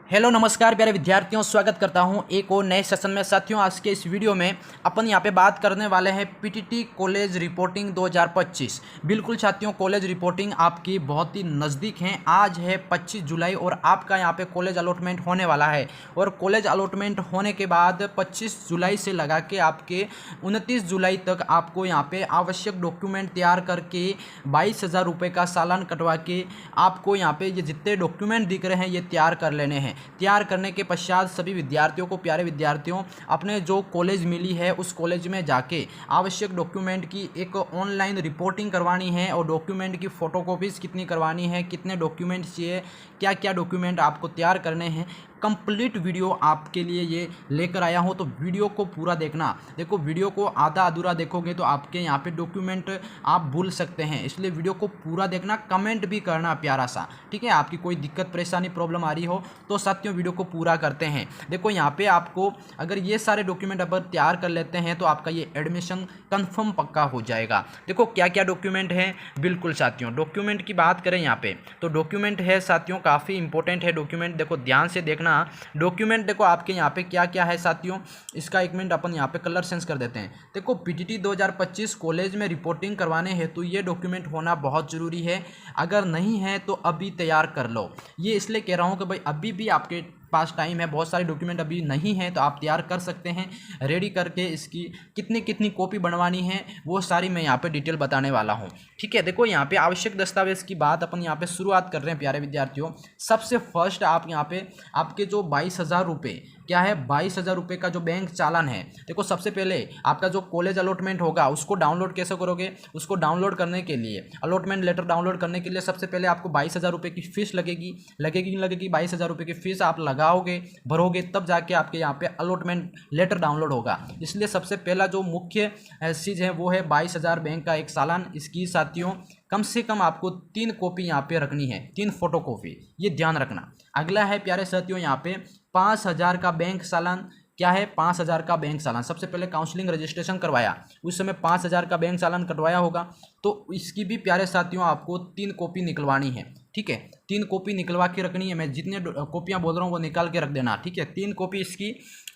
Hello नमस्कार प्यारे विद्यार्थियों, स्वागत करता हूं एक और नए सेशन में। साथियों, आज के इस वीडियो में अपन यहां पे बात करने वाले हैं पीटीटी कॉलेज रिपोर्टिंग 2025। बिल्कुल साथियों, कॉलेज रिपोर्टिंग आपकी बहुत ही नज़दीक है। आज है 25 जुलाई और आपका यहां पे कॉलेज अलॉटमेंट होने वाला है। और कॉलेज अलॉटमेंट होने के बाद 25 जुलाई से लगा के आपके 29 जुलाई तक आपको यहाँ पे आवश्यक डॉक्यूमेंट तैयार करके 22,000 रुपये का चालान कटवा के आपको यहाँ पे ये जितने डॉक्यूमेंट दिख रहे हैं ये तैयार कर लेने हैं। तैयार करने के पश्चात सभी विद्यार्थियों को, प्यारे विद्यार्थियों, अपने जो कॉलेज मिली है उस कॉलेज में जाके आवश्यक डॉक्यूमेंट की एक ऑनलाइन रिपोर्टिंग करवानी है। और डॉक्यूमेंट की फ़ोटोकॉपीज़ कितनी करवानी है, कितने डॉक्यूमेंट चाहिए, क्या क्या डॉक्यूमेंट आपको तैयार करने हैं, कंप्लीट वीडियो आपके लिए ये लेकर आया हूँ। तो वीडियो को पूरा देखना। देखो, वीडियो को आधा अधूरा देखोगे तो आपके यहाँ पे डॉक्यूमेंट आप भूल सकते हैं, इसलिए वीडियो को पूरा देखना। कमेंट भी करना प्यारा सा, ठीक है। आपकी कोई दिक्कत परेशानी प्रॉब्लम आ रही हो तो साथियों वीडियो को पूरा करते हैं। देखो, यहाँ पे आपको अगर ये सारे डॉक्यूमेंट अब तैयार कर लेते हैं तो आपका ये एडमिशन कन्फर्म पक्का हो जाएगा। देखो क्या क्या डॉक्यूमेंट हैं। बिल्कुल साथियों, डॉक्यूमेंट की बात करें यहाँ पे तो डॉक्यूमेंट है साथियों, काफ़ी इंपॉर्टेंट है डॉक्यूमेंट। देखो ध्यान से देखना डॉक्यूमेंट। देखो आपके यहाँ पे क्या क्या है साथियों, इसका एक मिनट अपन यहाँ पे कलर सेंस कर देते हैं। देखो, पीटीटी 2025 कॉलेज में रिपोर्टिंग करवाने हेतु ये डॉक्यूमेंट होना बहुत ज़रूरी है। अगर नहीं है तो अभी तैयार कर लो। ये इसलिए कह रहा हूँ कि भाई अभी भी आपके पास टाइम है, बहुत सारे डॉक्यूमेंट अभी नहीं है तो आप तैयार कर सकते हैं रेडी करके। इसकी कितनी कितनी कॉपी बनवानी है वो सारी मैं यहाँ पे डिटेल बताने वाला हूँ, ठीक है। देखो, यहाँ पे आवश्यक दस्तावेज की बात अपन यहाँ पे शुरुआत कर रहे हैं प्यारे विद्यार्थियों। सबसे फर्स्ट आप यहाँ पे आपके जो 22,000 रुपये क्या है, 22,000 रुपये का जो बैंक चालान है। देखो, सबसे पहले आपका जो कॉलेज अलॉटमेंट होगा उसको डाउनलोड कैसे करोगे। उसको डाउनलोड करने के लिए, अलॉटमेंट लेटर डाउनलोड करने के लिए सबसे पहले आपको 22,000 रुपये की फीस लगेगी। 22,000 रुपये की फीस आप लगाओगे, भरोगे, तब जाके आपके यहाँ पे अलॉटमेंट लेटर डाउनलोड होगा। इसलिए सबसे पहला जो मुख्य चीज़ है वो है 22,000 बैंक का एक चालान। इसकी साथियों कम से कम आपको 3 कॉपी यहाँ पे रखनी है, 3 फोटो कॉपी, ये ध्यान रखना। अगला है प्यारे साथियों यहाँ पे 5,000 का बैंक चालान। क्या है, 5,000 का बैंक चालान। सबसे पहले काउंसलिंग रजिस्ट्रेशन करवाया उस समय 5,000 का बैंक चालान कटवाया होगा, तो इसकी भी प्यारे साथियों आपको 3 कॉपी निकलवानी है, ठीक है। 3 कॉपी निकलवा के रखनी है। मैं जितने कॉपियाँ बोल रहा हूँ वो निकाल के रख देना, ठीक है। 3 कॉपी इसकी।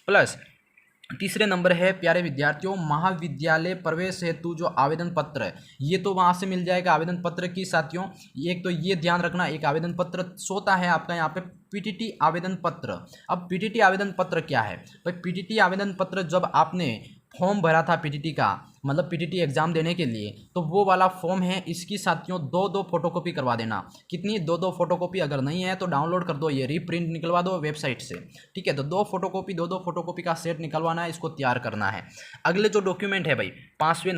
प्लस तीसरे नंबर है प्यारे विद्यार्थियों, महाविद्यालय प्रवेश हेतु जो आवेदन पत्र है ये तो वहाँ से मिल जाएगा आवेदन पत्र की साथियों। एक तो ये ध्यान रखना, एक आवेदन पत्र सोता है आपका यहाँ पे पीटीटी आवेदन पत्र। अब पीटीटी आवेदन पत्र क्या है भाई, पीटीटी आवेदन पत्र जब आपने फॉर्म भरा था पीटीटी का, मतलब पीटीटी एग्जाम देने के लिए, तो वो वाला फॉर्म है। इसकी साथियों 2-2 फोटोकॉपी करवा देना। कितनी, 2-2 फोटोकॉपी। अगर नहीं है तो डाउनलोड कर दो, ये रीप्रिंट निकलवा दो वेबसाइट से, ठीक है। तो 2 फोटोकॉपी का सेट निकलवाना है, इसको तैयार करना है। अगले जो डॉक्यूमेंट है भाई 5वें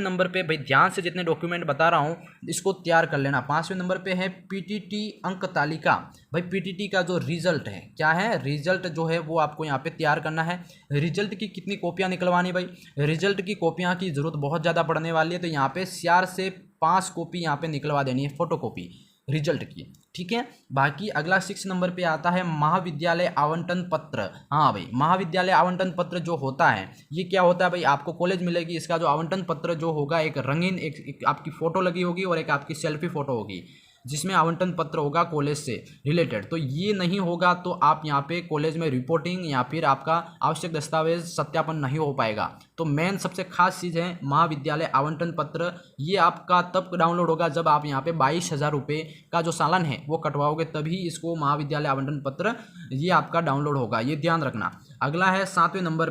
नंबर पे भाई ध्यान से जितने डॉक्यूमेंट बता रहा हूँ इसको तैयार कर लेना। 5वें नंबर पे है पीटीटी अंक तालिका। भाई पीटीटी का जो रिजल्ट है, क्या है, रिजल्ट जो है वो आपको यहाँ पे तैयार करना है। रिजल्ट की कितनी कॉपियाँ निकलवानी भाई, रिजल्ट की कॉपियाँ की ज़रूरत बहुत ज़्यादा पड़ने वाली है, तो यहाँ पे 4 से 5 कॉपी यहाँ पे निकलवा देनी है, फोटोकॉपी रिजल्ट की, ठीक है। बाकी अगला 6 नंबर पे आता है महाविद्यालय आवंटन पत्र। हाँ भाई, महाविद्यालय आवंटन पत्र जो होता है ये क्या होता है भाई, आपको कॉलेज मिलेगी, इसका जो आवंटन पत्र जो होगा एक रंगीन, एक आपकी फ़ोटो लगी होगी और एक आपकी सेल्फी फ़ोटो होगी जिसमें आवंटन पत्र होगा कॉलेज से रिलेटेड। तो ये नहीं होगा तो आप यहाँ पे कॉलेज में रिपोर्टिंग या फिर आपका आवश्यक दस्तावेज सत्यापन नहीं हो पाएगा। तो मेन सबसे खास चीज़ है महाविद्यालय आवंटन पत्र। ये आपका तब डाउनलोड होगा जब आप यहाँ पे 22,000 रुपये का जो चालान है वो कटवाओगे, तभी इसको महाविद्यालय आवंटन पत्र ये आपका डाउनलोड होगा, ये ध्यान रखना। अगला है 7वें नंबर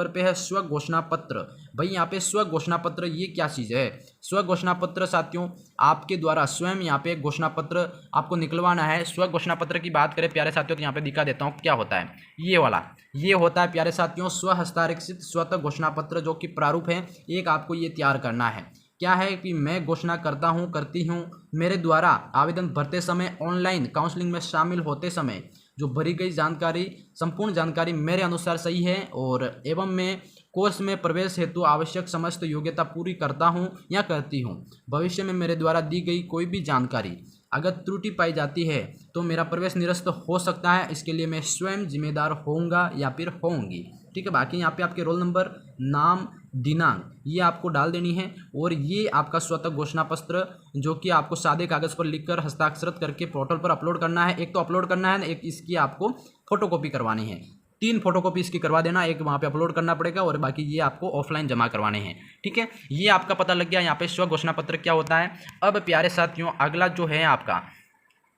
पे है स्व घोषणा पत्र। भाई यहाँ पे स्व घोषणा पत्र ये क्या चीज़ है। स्व घोषणा पत्र साथियों आपके द्वारा स्वयं यहाँ पे घोषणा पत्र आपको निकलवाना है। स्व घोषणा पत्र की बात करें प्यारे साथियों तो यहाँ पे दिखा देता हूँ क्या होता है। ये वाला ये होता है प्यारे साथियों स्व हस्ताक्षरित स्वतः घोषणा पत्र, जो कि प्रारूप है एक, आपको ये तैयार करना है। क्या है कि मैं घोषणा करता हूँ, करती हूँ, मेरे द्वारा आवेदन भरते समय, ऑनलाइन काउंसलिंग में शामिल होते समय जो भरी गई जानकारी, संपूर्ण जानकारी मेरे अनुसार सही है और एवं मैं कोर्स में प्रवेश हेतु आवश्यक समस्त योग्यता पूरी करता हूं या करती हूं। भविष्य में मेरे द्वारा दी गई कोई भी जानकारी अगर त्रुटि पाई जाती है तो मेरा प्रवेश निरस्त हो सकता है, इसके लिए मैं स्वयं जिम्मेदार होऊंगा या फिर होंगी, ठीक है। बाकी यहाँ पे आपके रोल नंबर, नाम, दिनांक ये आपको डाल देनी है, और ये आपका स्वतः घोषणा पत्र जो कि आपको सादे कागज़ पर लिखकर हस्ताक्षरित करके पोर्टल पर अपलोड करना है। एक तो अपलोड करना है, एक इसकी आपको फोटोकॉपी करवानी है। 3 फोटोकॉपी इसकी करवा देना, एक वहाँ पे अपलोड करना पड़ेगा और बाकी ये आपको ऑफलाइन जमा करवाने हैं। ठीक है, ये आपका पता लग गया यहाँ पे स्व घोषणा पत्र क्या होता है। अब प्यारे साथियों अगला जो है आपका,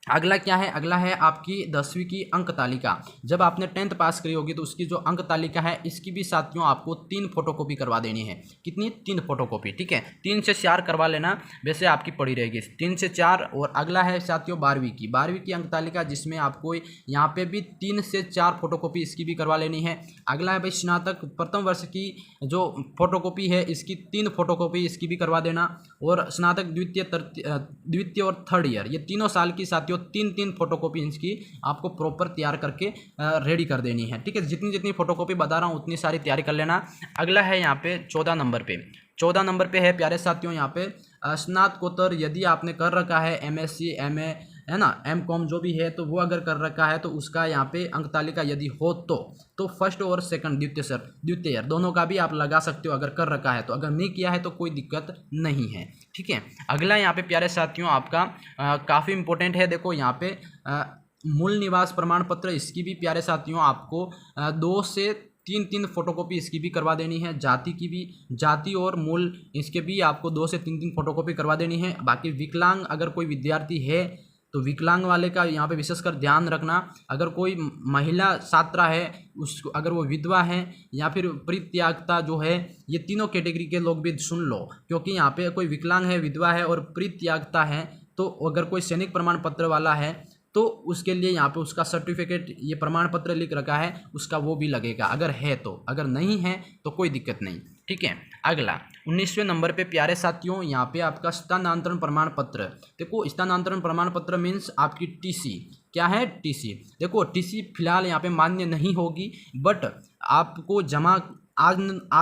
अगला क्या है, अगला है आपकी 10वीं की अंक तालिका। जब आपने 10th पास करी होगी तो उसकी जो अंक तालिका है इसकी भी साथियों आपको 3 फोटोकॉपी करवा देनी है। कितनी? 3 फोटोकॉपी। ठीक है, 3 से 4 करवा लेना, वैसे आपकी पड़ी रहेगी 3 से 4। और अगला है साथियों 12वीं की अंक तालिका, जिसमें आपको यहाँ पे भी 3 से 4 फोटोकॉपी इसकी भी करवा लेनी है। अगला है भाई स्नातक प्रथम वर्ष की जो फोटोकॉपी है इसकी 3 फोटोकॉपी इसकी भी करवा देना। और स्नातक द्वितीय और थर्ड ईयर ये तीनों साल की साथियों 3 फोटोकॉपी इसकी आपको प्रॉपर तैयार करके रेडी कर देनी है। ठीक है, जितनी फोटोकॉपी बता रहा हूँ उतनी सारी तैयारी कर लेना। अगला है यहाँ पे 14 नंबर पे है प्यारे साथियों यहाँ पे स्नातकोत्तर यदि आपने कर रखा है MSc MA है ना, MCOM जो भी है तो वो अगर कर रखा है तो उसका यहाँ पे अंक तालिका यदि हो तो फर्स्ट और सेकंड द्वितीय दोनों का भी आप लगा सकते हो अगर कर रखा है तो। अगर नहीं किया है तो कोई दिक्कत नहीं है। ठीक है, अगला यहाँ पे प्यारे साथियों आपका काफ़ी इंपॉर्टेंट है। देखो यहाँ पे मूल निवास प्रमाण पत्र, इसकी भी प्यारे साथियों आपको 2 से 3 फोटोकॉपी इसकी भी करवा देनी है। जाति और मूल इसके भी आपको 2 से 3 फोटोकॉपी करवा देनी है। बाकी विकलांग अगर कोई विद्यार्थी है तो विकलांग वाले का यहाँ पे विशेषकर ध्यान रखना। अगर कोई महिला छात्रा है उसको, अगर वो विधवा है या फिर परित्यागता जो है, ये तीनों कैटेगरी के लोग भी सुन लो, क्योंकि यहाँ पे कोई विकलांग है, विधवा है और परित्यागता है तो अगर कोई सैनिक प्रमाण पत्र वाला है तो उसके लिए यहाँ पे उसका सर्टिफिकेट ये प्रमाण पत्र लिख रखा है उसका वो भी लगेगा अगर है तो। अगर नहीं है तो कोई दिक्कत नहीं। ठीक है, अगला 19वें नंबर पे प्यारे साथियों यहाँ पे आपका स्थानांतरण प्रमाण पत्र। देखो स्थानांतरण प्रमाण पत्र मीन्स आपकी TC। क्या है? TC। देखो TC फिलहाल यहाँ पे मान्य नहीं होगी, बट आपको जमा आज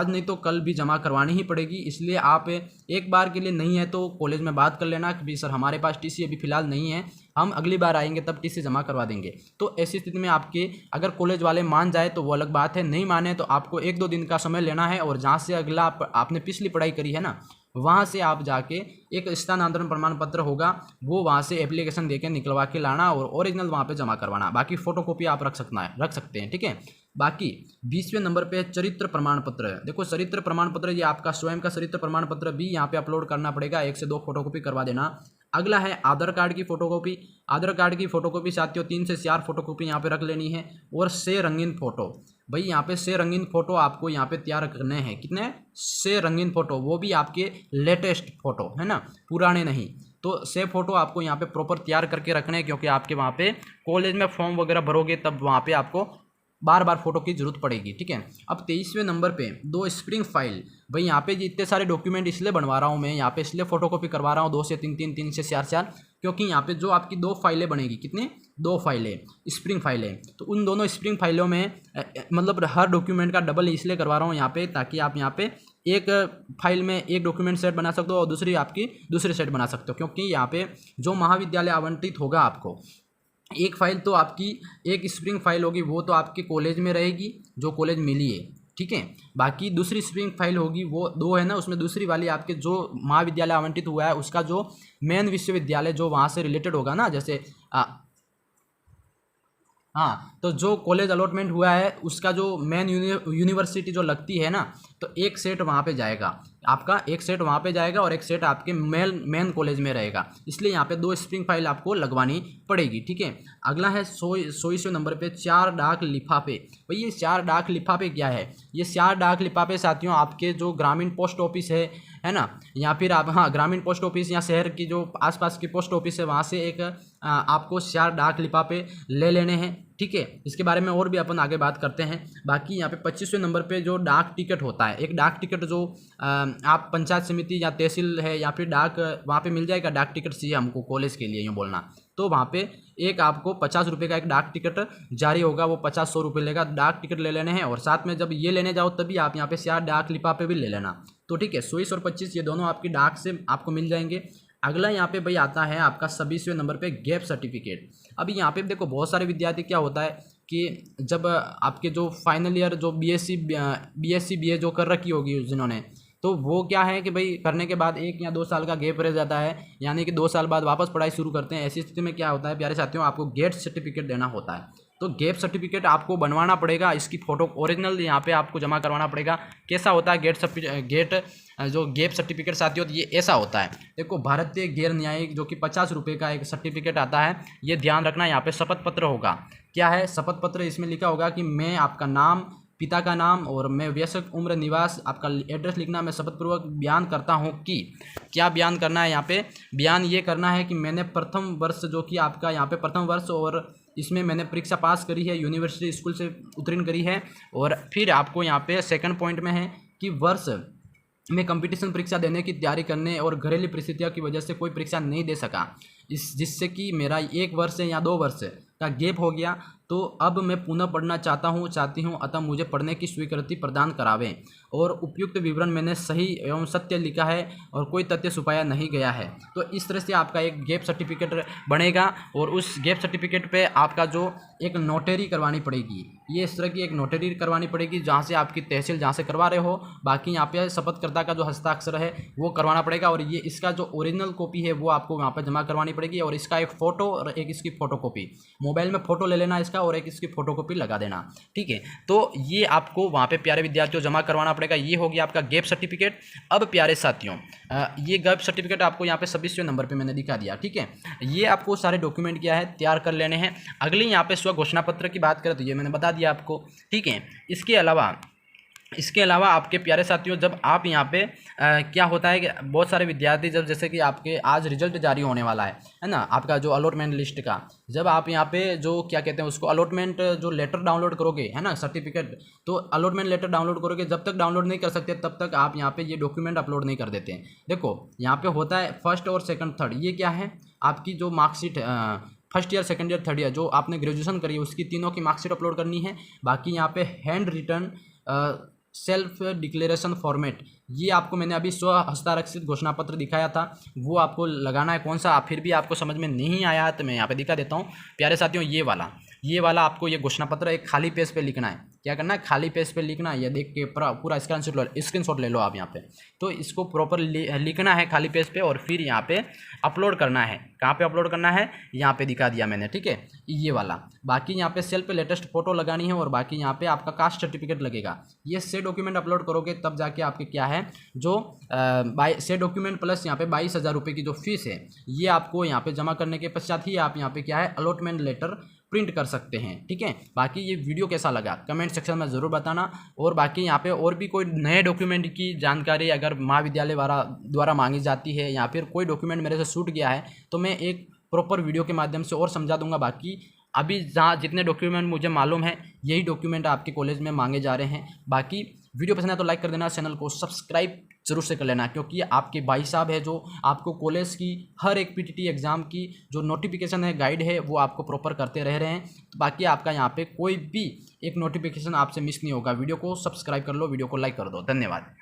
नहीं तो कल भी जमा करवानी ही पड़ेगी। इसलिए आप एक बार के लिए नहीं है तो कॉलेज में बात कर लेना कि सर हमारे पास TC अभी फ़िलहाल नहीं है, हम अगली बार आएंगे तब TC जमा करवा देंगे। तो ऐसी स्थिति में आपके अगर कॉलेज वाले मान जाए तो वो अलग बात है, नहीं माने तो आपको 1-2 दिन का समय लेना है और जहाँ से अगला आपने पिछली पढ़ाई करी है ना वहाँ से आप जाके एक स्थानांतरण प्रमाण पत्र होगा वो वहाँ से एप्लीकेशन देके निकलवा के लाना और ओरिजिनल वहाँ पे जमा करवाना। बाकी फोटोकॉपी आप रख सकते हैं। ठीक है, बाकी 20वें नंबर पे चरित्र प्रमाण पत्र। देखो चरित्र प्रमाण पत्र ये आपका स्वयं का चरित्र प्रमाण पत्र भी यहाँ पे अपलोड करना पड़ेगा, 1 से 2 फोटोकॉपी करवा देना। अगला है आधार कार्ड की फोटोकॉपी। आधार कार्ड की फोटोकॉपी साथियों 3 से 4 फोटोकॉपी यहाँ पे रख लेनी है। और 6 रंगीन फोटो, भाई यहाँ पे 6 रंगीन फोटो आपको यहाँ पे तैयार करने हैं। कितने? 6 रंगीन फोटो, वो भी आपके लेटेस्ट फोटो है ना, पुराने नहीं। तो 6 फोटो आपको यहाँ पे प्रॉपर तैयार करके रखने हैं, क्योंकि आपके वहाँ पे कॉलेज में फॉर्म वगैरह भरोगे तब वहाँ पे आपको बार बार फोटो की जरूरत पड़ेगी। ठीक है, अब 23वें नंबर पे 2 स्प्रिंग फाइल। भाई यहाँ पे इतने सारे डॉक्यूमेंट इसलिए बनवा रहा हूँ मैं, यहाँ पे इसलिए फोटोकॉपी करवा रहा हूँ 2 से 3 से 4, क्योंकि यहाँ पे जो आपकी 2 फाइलें बनेगी, कितने? 2 फाइलें स्प्रिंग फाइलें। तो उन दोनों स्प्रिंग फाइलों में मतलब हर डॉक्यूमेंट का डबल इसलिए करवा रहा हूँ यहाँ पे, ताकि आप यहाँ पे एक फाइल में एक डॉक्यूमेंट सेट बना सकते हो और दूसरी आपकी दूसरी सेट बना सकते हो। क्योंकि यहाँ पे जो महाविद्यालय आवंटित होगा आपको, एक फाइल तो आपकी एक स्प्रिंग फाइल होगी वो तो आपके कॉलेज में रहेगी जो कॉलेज मिली है। ठीक है, बाकी दूसरी स्प्रिंग फाइल होगी वो 2 है ना, उसमें दूसरी वाली आपके जो महाविद्यालय आवंटित हुआ है उसका जो मेन विश्वविद्यालय जो वहाँ से रिलेटेड होगा ना, जैसे हाँ, तो जो कॉलेज अलॉटमेंट हुआ है उसका जो मेन यूनिवर्सिटी जो लगती है ना, तो एक सेट वहाँ पे जाएगा आपका, एक सेट वहाँ पे जाएगा और एक सेट आपके मेन कॉलेज में रहेगा। इसलिए यहाँ पे 2 स्प्रिंग फाइल आपको लगवानी पड़ेगी। ठीक है, अगला है 100वें नंबर पे 4 डाक लिफाफे। भाई ये 4 डाक लिफाफे क्या है? ये 4 डाक लिफाफे साथियों आपके जो ग्रामीण पोस्ट ऑफिस है ना, या फिर आप ग्रामीण पोस्ट ऑफिस या शहर की जो आसपास की पोस्ट ऑफिस है वहाँ से एक आपको 4 डाक लिफाफे ले लेने हैं। ठीक है, इसके बारे में और भी अपन आगे बात करते हैं। बाकी यहाँ पे 25वें नंबर पे जो डाक टिकट होता है, एक डाक टिकट जो आप पंचायत समिति या तहसील है या फिर डाक वहाँ पे मिल जाएगा। डाक टिकट चाहिए हमको कॉलेज के लिए यूँ बोलना, तो वहाँ पे एक आपको 50 रुपये का एक डाक टिकट जारी होगा, वो 50-100 रुपये लेगा। डाक टिकट ले लेने हैं और साथ में जब ये लेने जाओ तभी आप यहाँ पे 4 डाक लिफाफे भी ले लेना। तो ठीक है, 24 और 25 ये दोनों आपकी डाक से आपको मिल जाएंगे। अगला यहाँ पे भाई आता है आपका 26वें नंबर पे गैप सर्टिफिकेट। अभी यहाँ पे देखो बहुत सारे विद्यार्थी क्या होता है कि जब आपके जो फाइनल ईयर जो बीएससी बीए जो कर रखी होगी जिन्होंने, तो वो क्या है कि भाई करने के बाद 1 या 2 साल का गैप रह जाता है, यानी कि 2 साल बाद वापस पढ़ाई शुरू करते हैं। ऐसी स्थिति में क्या होता है प्यारे साथियों, आपको गेट सर्टिफिकेट देना होता है। तो गैप सर्टिफिकेट आपको बनवाना पड़ेगा, इसकी फ़ोटो ओरिजिनल यहाँ पे आपको जमा करवाना पड़ेगा। कैसा होता है गेट जो गैप सर्टिफिकेट साथियों, ये ऐसा होता है। देखो भारतीय गैर न्यायिक जो कि 50 रुपये का एक सर्टिफिकेट आता है, ये ध्यान रखना। यहाँ पे शपथ पत्र होगा। क्या है शपथ पत्र? इसमें लिखा होगा कि मैं आपका नाम, पिता का नाम और मैं वयस्क उम्र, निवास, आपका एड्रेस लिखना। मैं शपथपूर्वक बयान करता हूँ कि क्या बयान करना है यहाँ पे? बयान ये करना है कि मैंने प्रथम वर्ष जो कि आपका यहाँ पे प्रथम वर्ष और इसमें मैंने परीक्षा पास करी है, यूनिवर्सिटी स्कूल से उत्तीर्ण करी है। और फिर आपको यहाँ पे सेकंड पॉइंट में है कि वर्ष में कंपटीशन परीक्षा देने की तैयारी करने और घरेलू परिस्थितियों की वजह से कोई परीक्षा नहीं दे सका, जिससे कि मेरा 1 वर्ष या 2 वर्ष का गैप हो गया, तो अब मैं पुनः पढ़ना चाहती हूँ, अतः मुझे पढ़ने की स्वीकृति प्रदान करावें। और उपयुक्त विवरण मैंने सही एवं सत्य लिखा है और कोई तथ्य छुपाया नहीं गया है। तो इस तरह से आपका एक गैप सर्टिफिकेट बनेगा और उस गैप सर्टिफिकेट पे आपका जो एक नोटरी करवानी पड़ेगी, ये इस तरह की एक नोटरी करवानी पड़ेगी जहाँ से आपकी तहसील जहाँ से करवा रहे हो। बाकी यहाँ पे शपथकर्ता का जो हस्ताक्षर है वो करवाना पड़ेगा और ये इसका जो ओरिजिनल कॉपी है वो आपको वहाँ पर जमा करवानी पड़ेगी। और इसका एक फ़ोटो और एक इसकी फ़ोटोकॉपी, मोबाइल में फ़ोटो ले लेना इसका और एक इसकी फ़ोटोकॉपी लगा देना, ठीक है। तो ये आपको वहाँ पे प्यारे विद्यार्थियों जमा करवाना पड़ेगा। ये हो गया आपका गैप सर्टिफिकेट। अब प्यारे साथियों, ये गैप सर्टिफिकेट आपको यहाँ पे 26वें नंबर पे मैंने दिखा दिया, ठीक है। ये आपको सारे डॉक्यूमेंट क्या है तैयार कर लेने हैं। अगली यहाँ पे स्व घोषणा पत्र की बात करें तो ये मैंने बता दिया आपको, ठीक है। इसके अलावा आपके प्यारे साथियों, जब आप यहाँ पे क्या होता है कि बहुत सारे विद्यार्थी जब जैसे कि आपके आज रिजल्ट जारी होने वाला है ना, आपका जो अलॉटमेंट लिस्ट का, जब आप यहाँ पे जो क्या कहते हैं उसको अलॉटमेंट जो लेटर डाउनलोड करोगे, है ना, सर्टिफिकेट, तो अलॉटमेंट लेटर डाउनलोड करोगे, जब तक डाउनलोड नहीं कर सकते तब तक आप यहाँ पे ये डॉक्यूमेंट अपलोड नहीं कर देते हैं। देखो यहाँ पे होता है फर्स्ट और सेकंड थर्ड, ये क्या है आपकी जो marksheet first year, second year, third year जो आपने ग्रेजुएशन करी है उसकी तीनों की मार्कशीट अपलोड करनी है। बाकी यहाँ पे handwritten self declaration format, ये आपको मैंने अभी स्व हस्ताक्षरित घोषणा पत्र दिखाया था, वो आपको लगाना है। कौन सा फिर भी आपको समझ में नहीं आया तो मैं यहाँ पे दिखा देता हूँ प्यारे साथियों। ये वाला आपको ये घोषणा पत्र एक खाली पेज पे लिखना है। क्या करना है? खाली पेज पे लिखना है। ये देख के पूरा स्क्रीनशॉट ले लो आप यहाँ पे। तो इसको प्रॉपर लिखना है खाली पेज पे और फिर यहाँ पे अपलोड करना है। कहाँ पे अपलोड करना है? यहाँ पे दिखा दिया मैंने, ठीक है, ये वाला। बाकी यहाँ पे सेल्फ लेटेस्ट फोटो लगानी है और बाकी यहाँ पे आपका कास्ट सर्टिफिकेट लगेगा। ये से डॉक्यूमेंट अपलोड करोगे तब जाके आपके क्या है जो से डॉक्यूमेंट प्लस यहाँ पे 22,000 रुपये की जो फीस है ये आपको यहाँ पे जमा करने के पश्चात ही आप यहाँ पे क्या है अलॉटमेंट लेटर प्रिंट कर सकते हैं, ठीक है। बाकी ये वीडियो कैसा लगा कमेंट सेक्शन में ज़रूर बताना। और बाकी यहाँ पे और भी कोई नए डॉक्यूमेंट की जानकारी अगर महाविद्यालय द्वारा मांगी जाती है या फिर कोई डॉक्यूमेंट मेरे से छूट गया है तो मैं एक प्रॉपर वीडियो के माध्यम से और समझा दूंगा। बाकी अभी जहाँ जितने डॉक्यूमेंट मुझे मालूम है यही डॉक्यूमेंट आपके कॉलेज में मांगे जा रहे हैं। बाकी वीडियो पसंद है तो लाइक कर देना, चैनल को सब्सक्राइब जरूर से कर लेना, क्योंकि आपके भाई साहब है जो आपको कॉलेज की हर एक पीटीटी एग्ज़ाम की जो नोटिफिकेशन है, गाइड है, वो आपको प्रॉपर करते रह रहे हैं। तो बाकी आपका यहाँ पे कोई भी एक नोटिफिकेशन आपसे मिस नहीं होगा। वीडियो को सब्सक्राइब कर लो, वीडियो को लाइक कर दो। धन्यवाद।